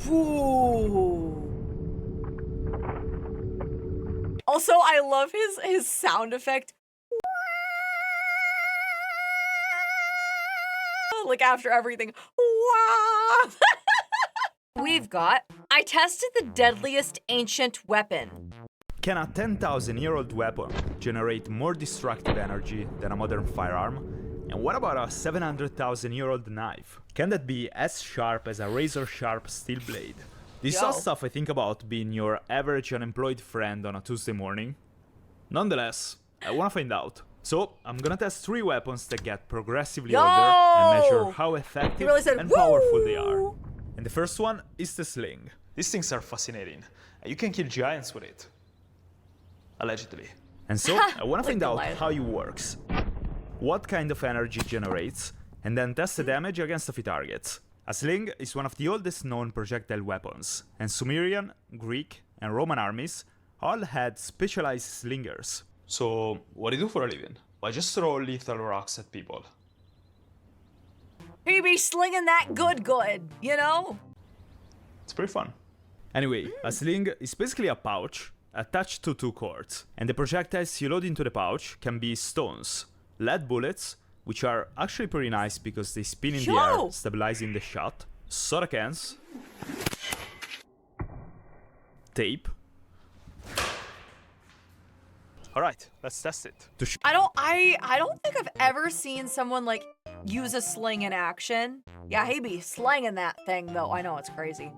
Ooh. Also, I love his sound effect. Like after everything. Wow. We've got, I tested the deadliest ancient weapon. Can a 10,000-year-old weapon generate more destructive energy than a modern firearm? And what about a 700,000-year-old knife? Can that be as sharp as a razor-sharp steel blade? This is all stuff I think about being your average unemployed friend on a Tuesday morning. Nonetheless, I wanna find out. So, I'm gonna test 3 weapons that get progressively older and measure how effective and powerful they are. And the first one is the sling. These things are fascinating. You can kill giants with it. Allegedly. And so, I wanna find out how it works, what kind of energy it generates, and then test the damage against a few targets. A sling is one of the oldest known projectile weapons, and Sumerian, Greek, and Roman armies all had specialized slingers. So, what do you do for a living? Why just throw lethal rocks at people? He be slinging that good, you know? It's pretty fun. Anyway, a sling is basically a pouch attached to 2 cords, and the projectiles you load into the pouch can be stones, lead bullets, which are actually pretty nice because they spin in the air, stabilizing the shot, soda cans, tape. Alright, let's test it. I don't think I've ever seen someone like use a sling in action. Yeah, he be slanging that thing though. I know, it's crazy.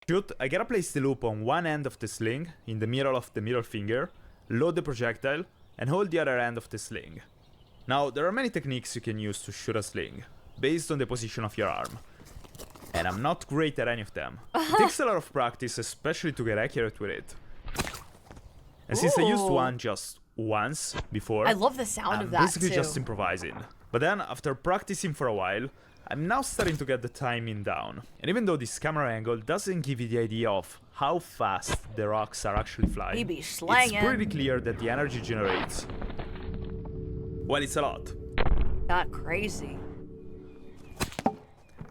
Shoot, I gotta place the loop on one end of the sling, in the middle of the middle finger, load the projectile, and hold the other end of the sling. Now, there are many techniques you can use to shoot a sling, based on the position of your arm. And I'm not great at any of them. It takes a lot of practice, especially to get accurate with it. And since I used one just once before, I love the sound of that basically just improvising. But then, after practicing for a while, I'm now starting to get the timing down. And even though this camera angle doesn't give you the idea of how fast the rocks are actually flying, he be slanging. It's pretty clear that the energy generates, well, it's a lot. Not crazy.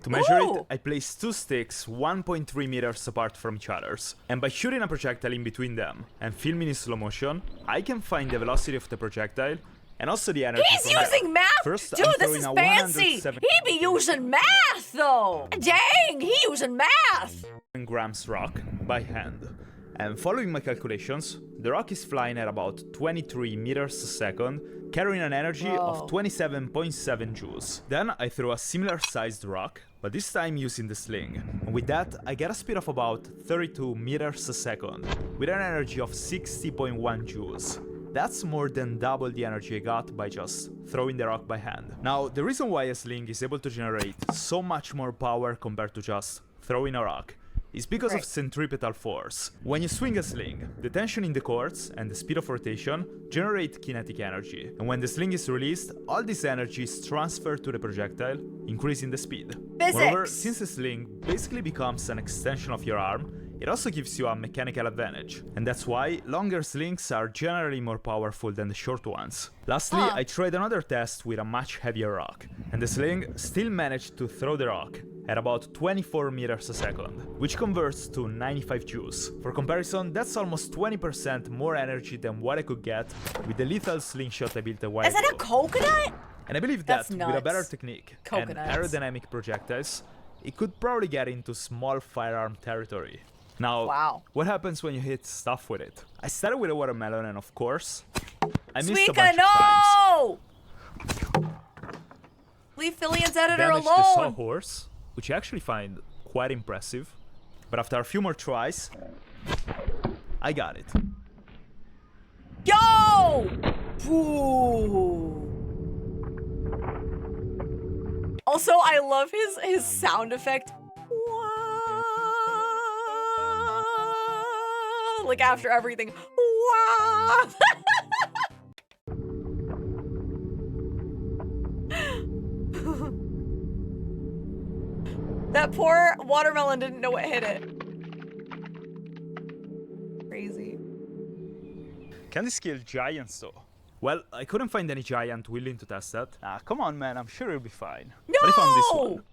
To measure it, I place 2 sticks 1.3 meters apart from each other. And by shooting a projectile in between them and filming in slow motion, I can find the velocity of the projectile and also the energy. He's using math! First, dude, this is fancy! He be using math, though! Dang, he using math! Grams rock by hand. And following my calculations, the rock is flying at about 23 meters a second, carrying an energy of 27.7 joules. Then I throw a similar sized rock, but this time using the sling. And with that, I get a speed of about 32 meters a second, with an energy of 60.1 joules. That's more than double the energy I got by just throwing the rock by hand. Now, the reason why a sling is able to generate so much more power compared to just throwing a rock is because of centripetal force. When you swing a sling, the tension in the cords and the speed of rotation generate kinetic energy. And when the sling is released, all this energy is transferred to the projectile, increasing the speed. Moreover, since the sling basically becomes an extension of your arm, it also gives you a mechanical advantage, and that's why longer slings are generally more powerful than the short ones. Lastly, I tried another test with a much heavier rock, and the sling still managed to throw the rock at about 24 meters a second, which converts to 95 joules. For comparison, that's almost 20% more energy than what I could get with the lethal slingshot I built a while ago. Is that a coconut? And I believe that with a better technique and aerodynamic projectiles, it could probably get into small firearm territory. Now, what happens when you hit stuff with it? I started with a watermelon and of course, I missed a bunch of times. Leave Fillion's editor Damaged alone! the sawhorse, which I actually find quite impressive. But after a few more tries, I got it. Yo! Ooh. Also, I love his sound effect. Like after everything. Wow. That poor watermelon didn't know what hit it. Crazy. Can this kill giants though? Well, I couldn't find any giant willing to test that. Ah, come on man, I'm sure it'll be fine. No! But I found this one.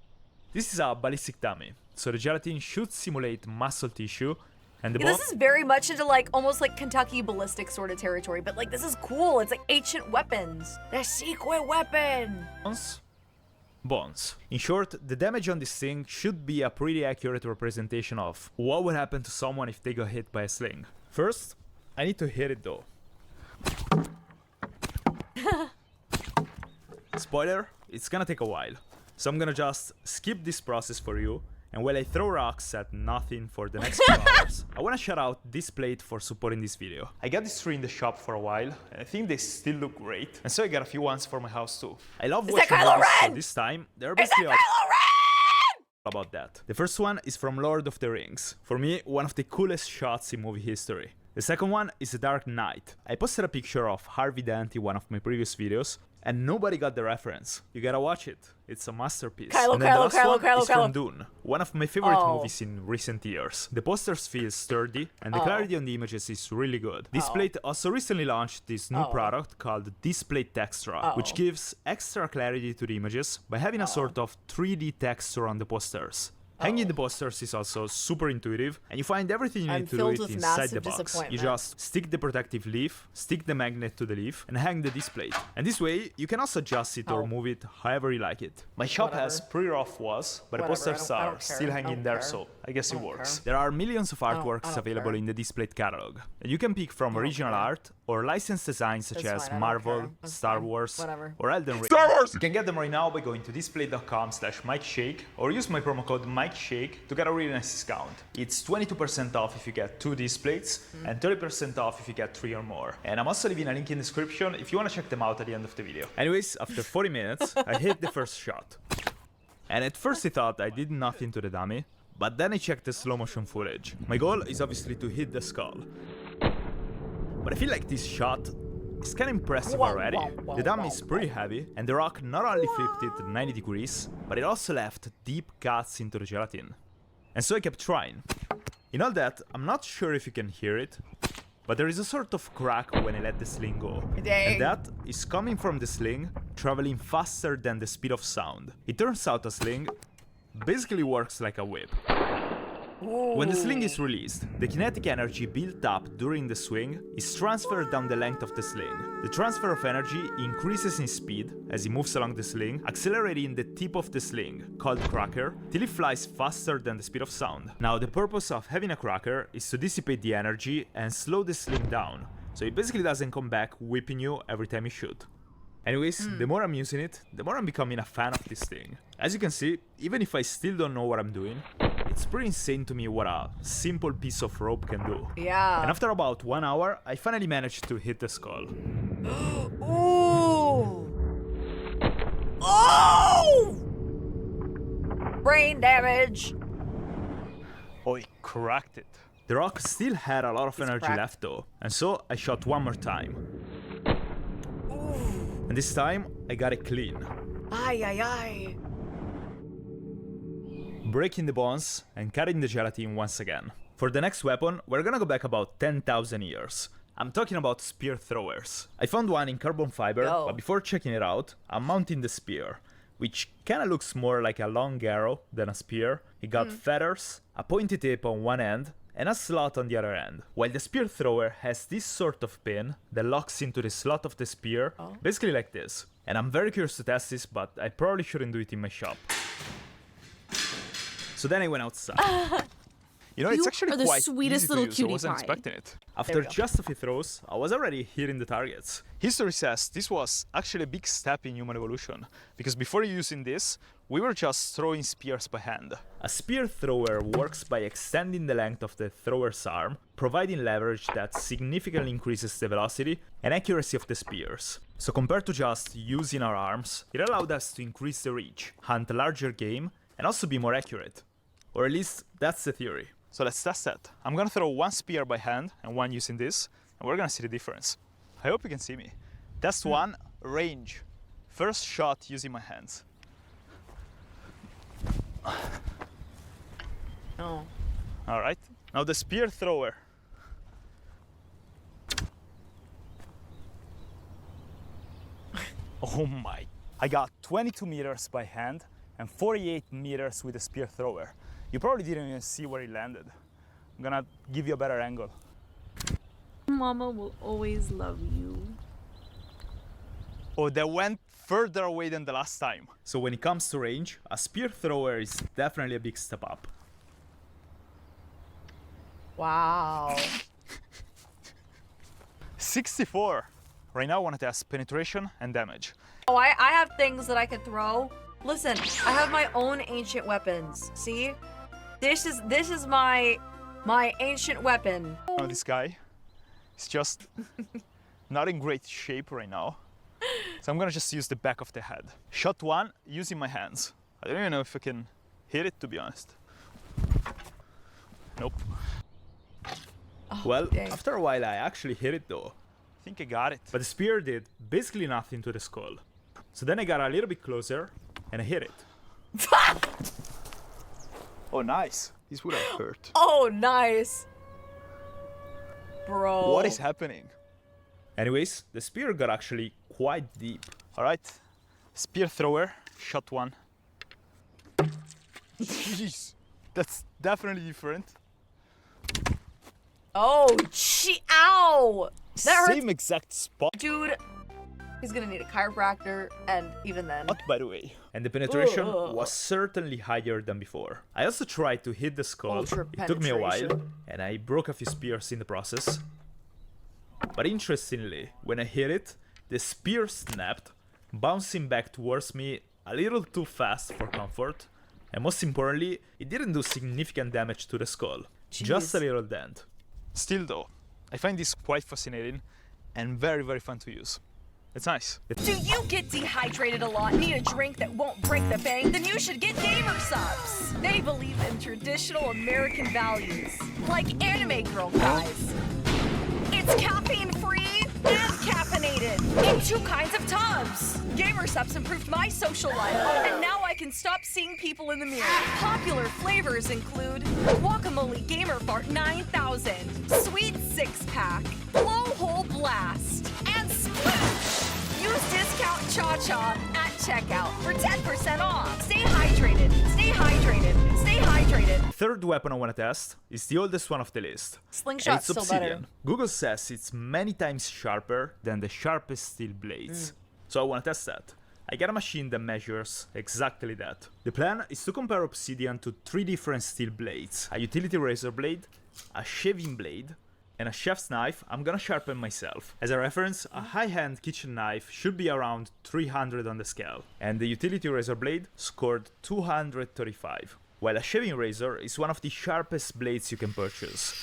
This is a ballistic dummy, so the gelatin should simulate muscle tissue, and the This is very much into like almost like Kentucky ballistic sort of territory, but like this is cool. It's like ancient weapons. The secret weapon. bones. In short, the damage on this thing should be a pretty accurate representation of what would happen to someone if they got hit by a sling. First, I need to hit it though. Spoiler, it's gonna take a while, so I'm gonna just skip this process for you, and while I throw rocks at nothing for the next few hours, I wanna shout out this plate for supporting this video. I got these three in the shop for a while, and I think they still look great, and so I got a few ones for my house too. I love watching movies, so this time, they're basically about that. The first one is from Lord of the Rings. For me, one of the coolest shots in movie history. The second one is The Dark Knight. I posted a picture of Harvey Dent in one of my previous videos, and nobody got the reference. You gotta watch it. It's a masterpiece. And then the last one is from Dune, one of my favorite movies in recent years. The posters feel sturdy, and the clarity on the images is really good. Displate also recently launched this new product called Display Textura, which gives extra clarity to the images by having a sort of 3D texture on the posters. Hanging the posters is also super intuitive, and you find everything you need to do it inside the box. You just stick the protective leaf, stick the magnet to the leaf, and hang the display. And this way, you can also adjust it or move it however you like it. My shop has pretty rough walls, but the posters are still hanging there, so I guess it works. There are millions of artworks available in the displayed catalog, and you can pick from original art or licensed designs such as Marvel, Star Wars, or Elden Ring. You can get them right now by going to display.com/MikeShake or use my promo code MikeShake to get a really nice discount. It's 22% off if you get 2 displays and 30% off if you get 3 or more. And I'm also leaving a link in the description if you want to check them out at the end of the video. Anyways, after 40 minutes, I hit the first shot. And at first I thought I did nothing to the dummy, but then I checked the slow motion footage. My goal is obviously to hit the skull. But I feel like this shot is kind of impressive already. The dummy is pretty heavy, and the rock not only flipped it 90 degrees, but it also left deep cuts into the gelatin. And so I kept trying. In all that, I'm not sure if you can hear it, but there is a sort of crack when I let the sling go. And that is coming from the sling traveling faster than the speed of sound. It turns out a sling basically works like a whip. When the sling is released, the kinetic energy built up during the swing is transferred down the length of the sling. The transfer of energy increases in speed as it moves along the sling, accelerating the tip of the sling, called cracker, till it flies faster than the speed of sound. Now, the purpose of having a cracker is to dissipate the energy and slow the sling down, so it basically doesn't come back whipping you every time you shoot. Anyways, the more I'm using it, the more I'm becoming a fan of this thing. As you can see, even if I still don't know what I'm doing, it's pretty insane to me what a simple piece of rope can do. Yeah. And after about 1 hour, I finally managed to hit the skull. Ooh. Oh! Brain damage. Oh, it cracked it. The rock still had a lot of energy left though, and so I shot one more time. And this time, I got it clean. Ay, ay, ay. Breaking the bones and cutting the gelatin once again. For the next weapon, we're gonna go back about 10,000 years. I'm talking about spear throwers. I found one in carbon fiber, but before checking it out, I'm mounting the spear, which kinda looks more like a long arrow than a spear. It got feathers, a pointy tip on one end, and a slot on the other end, while the spear thrower has this sort of pin that locks into the slot of the spear, basically like this. And I'm very curious to test this, but I probably shouldn't do it in my shop. So then I went outside. You know, it's actually quite sweetest easy little to use, so I cutie wasn't pie. expecting it. After just a few throws, I was already hitting the targets. History says this was actually a big step in human evolution, because before using this, we were just throwing spears by hand. A spear thrower works by extending the length of the thrower's arm, providing leverage that significantly increases the velocity and accuracy of the spears. So compared to just using our arms, it allowed us to increase the reach, hunt larger game, and also be more accurate. Or at least, that's the theory. So let's test that. I'm gonna throw one spear by hand and one using this, and we're gonna see the difference. I hope you can see me. Test 1, range. First shot using my hands. Oh. Alright, now the spear thrower. Oh my. I got 22 meters by hand and 48 meters with a spear thrower. You probably didn't even see where it landed. I'm gonna give you a better angle. Mama will always love you. Oh, that went further away than the last time. So when it comes to range, a spear thrower is definitely a big step up. Wow. 64. Right now I want to test penetration and damage. Oh, I have things that I could throw. Listen, I have my own ancient weapons. See? This is my ancient weapon. Oh, this guy is just not in great shape right now. So I'm gonna just use the back of the head. Shot one using my hands. I don't even know if I can hit it, to be honest. Nope. Oh, Well, dang. after a while I actually hit it though. I think I got it. But the spear did basically nothing to the skull. So then I got a little bit closer and I hit it. Oh, nice. This would have hurt. Oh, nice. Bro. What is happening? Anyways, the spear got actually quite deep. All right, spear thrower, shot one. Jeez, that's definitely different. Oh, ow. That hurts. Same exact spot. Dude, he's gonna need a chiropractor, and even then. Not by the way. And the penetration was certainly higher than before. I also tried to hit the skull. Ultra It took me a while, penetration. and I broke a few spears in the process. But interestingly, when I hit it, the spear snapped, bouncing back towards me a little too fast for comfort. And most importantly, it didn't do significant damage to the skull. Just a Jeez. little dent. Still though, I find this quite fascinating and very, very fun to use. It's nice. Do you get dehydrated a lot, need a drink that won't break the bank? Then you should get Gamersupps. They believe in traditional American values, like anime girl guys. It's caffeine-free and caffeinated in 2 kinds of tubs. Gamersupps improved my social life, and now I can stop seeing people in the mirror. Popular flavors include Guacamole Gamer Fart 9000, Sweet 6-Pack, Blowhole Blast, and Sploosh. Use discount ChaCha at checkout for 10% off. Stay hydrated, stay hydrated, stay hydrated. Third weapon I want to test is the oldest one of the list. And Slingshot's it's still Obsidian. better. Google says it's many times sharper than the sharpest steel blades. So I want to test that. I got a machine that measures exactly that. The plan is to compare Obsidian to 3 different steel blades. A utility razor blade, a shaving blade, and a chef's knife I'm gonna sharpen myself. As a reference, a high-end kitchen knife should be around 300 on the scale, and the utility razor blade scored 235. While a shaving razor is one of the sharpest blades you can purchase.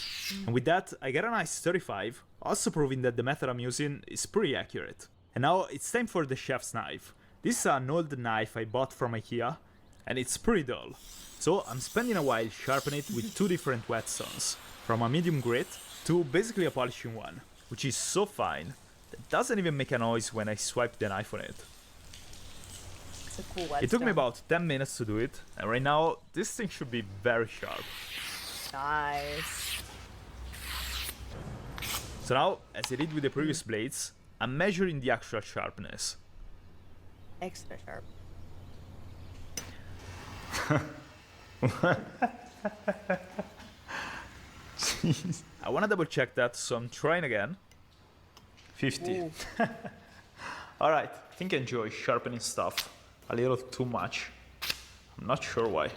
And with that, I got a nice 35, also proving that the method I'm using is pretty accurate. And now it's time for the chef's knife. This is an old knife I bought from IKEA, and it's pretty dull. So I'm spending a while sharpening it with 2 different whetstones, from a medium grit to basically a polishing one, which is so fine that doesn't even make a noise when I swipe the knife on it. It's a cool It took me whetstone. about 10 minutes to do it, and right now this thing should be very sharp. Nice. So now, as I did with the previous blades, I'm measuring the actual sharpness. Extra sharp. I want to double check that, so I'm trying again. 50. Alright, I think I enjoy sharpening stuff a little too much. I'm not sure why.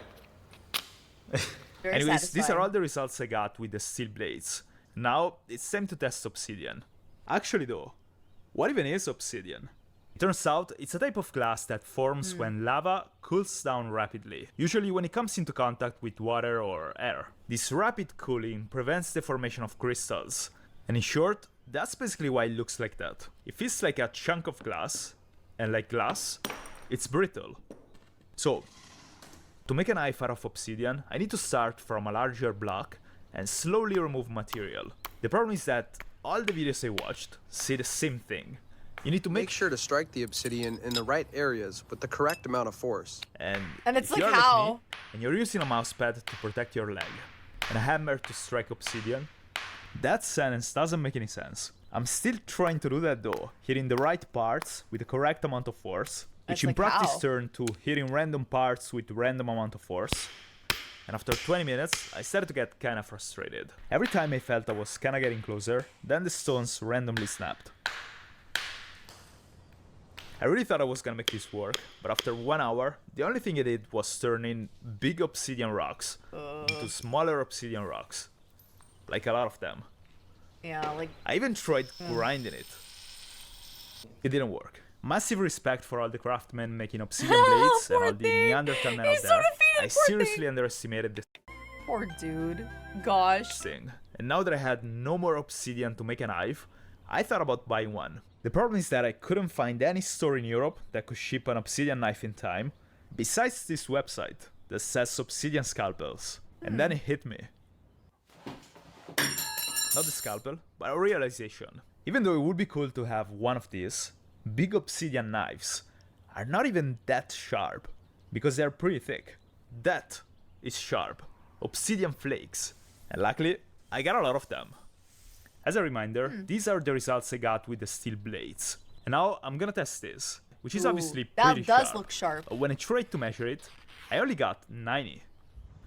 Very Anyways, these are satisfying. all the results I got with the steel blades. Now, it's time to test Obsidian. Actually though, what even is Obsidian? It turns out it's a type of glass that forms when lava cools down rapidly, usually when it comes into contact with water or air. This rapid cooling prevents the formation of crystals, and in short, that's basically why it looks like that. It feels like a chunk of glass, and like glass, it's brittle. So, to make a knife out of obsidian, I need to start from a larger block and slowly remove material. The problem is that all the videos I watched say the same thing. You need to Make sure to strike the obsidian in the right areas with the correct amount of force. And it's if like you're how? me, and you're using a mouse pad to protect your leg, and a hammer to strike obsidian, that sentence doesn't make any sense. I'm still trying to do that though, hitting the right parts with the correct amount of force, which That's in like practice how? turned to hitting random parts with random amount of force. And after 20 minutes, I started to get kinda frustrated. Every time I felt I was kinda getting closer, then the stones randomly snapped. I really thought I was gonna make this work, but after 1 hour, the only thing I did was turn in big obsidian rocks into smaller obsidian rocks. Like a lot of them. Yeah, like I even tried grinding it. It didn't work. Massive respect for all the craftsmen making obsidian blades and Poor all the thing. Neanderthal men He's out so there. defeated, I poor seriously thing. underestimated this poor dude. Gosh. thing. And now that I had no more obsidian to make a knife, I thought about buying one. The problem is that I couldn't find any store in Europe that could ship an obsidian knife in time, besides this website that says obsidian scalpels. And then it hit me. Not the scalpel, but a realization. Even though it would be cool to have one of these, big obsidian knives are not even that sharp, because they're pretty thick. That is sharp. Obsidian flakes. And luckily, I got a lot of them. As a reminder, these are the results I got with the steel blades. And now I'm gonna test this, which is Ooh, obviously that pretty does sharp. look sharp. When I tried to measure it, I only got 90.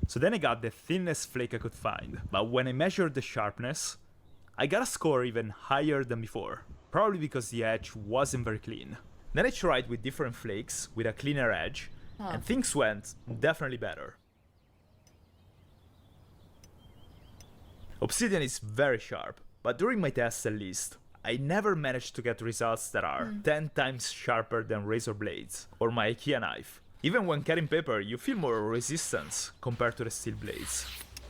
So then I got the thinnest flake I could find. But when I measured the sharpness, I got a score even higher than before. Probably because the edge wasn't very clean. Then I tried with different flakes with a cleaner edge, and things went definitely better. Obsidian is very sharp, but during my tests at least, I never managed to get results that are 10 times sharper than razor blades or my IKEA knife. Even when cutting paper, you feel more resistance compared to the steel blades.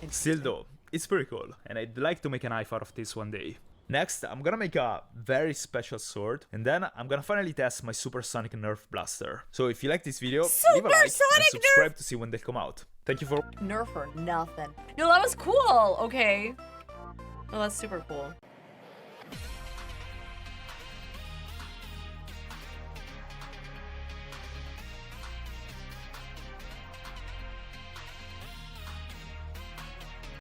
Still though, it's pretty cool, and I'd like to make a knife out of this one day. Next, I'm gonna make a very special sword, and then I'm gonna finally test my supersonic Nerf blaster. So if you like this video, leave a like and Supersonic subscribe to see when they come out. Thank you for Nerf or nothing. No, that was cool. Okay. No, that's super cool.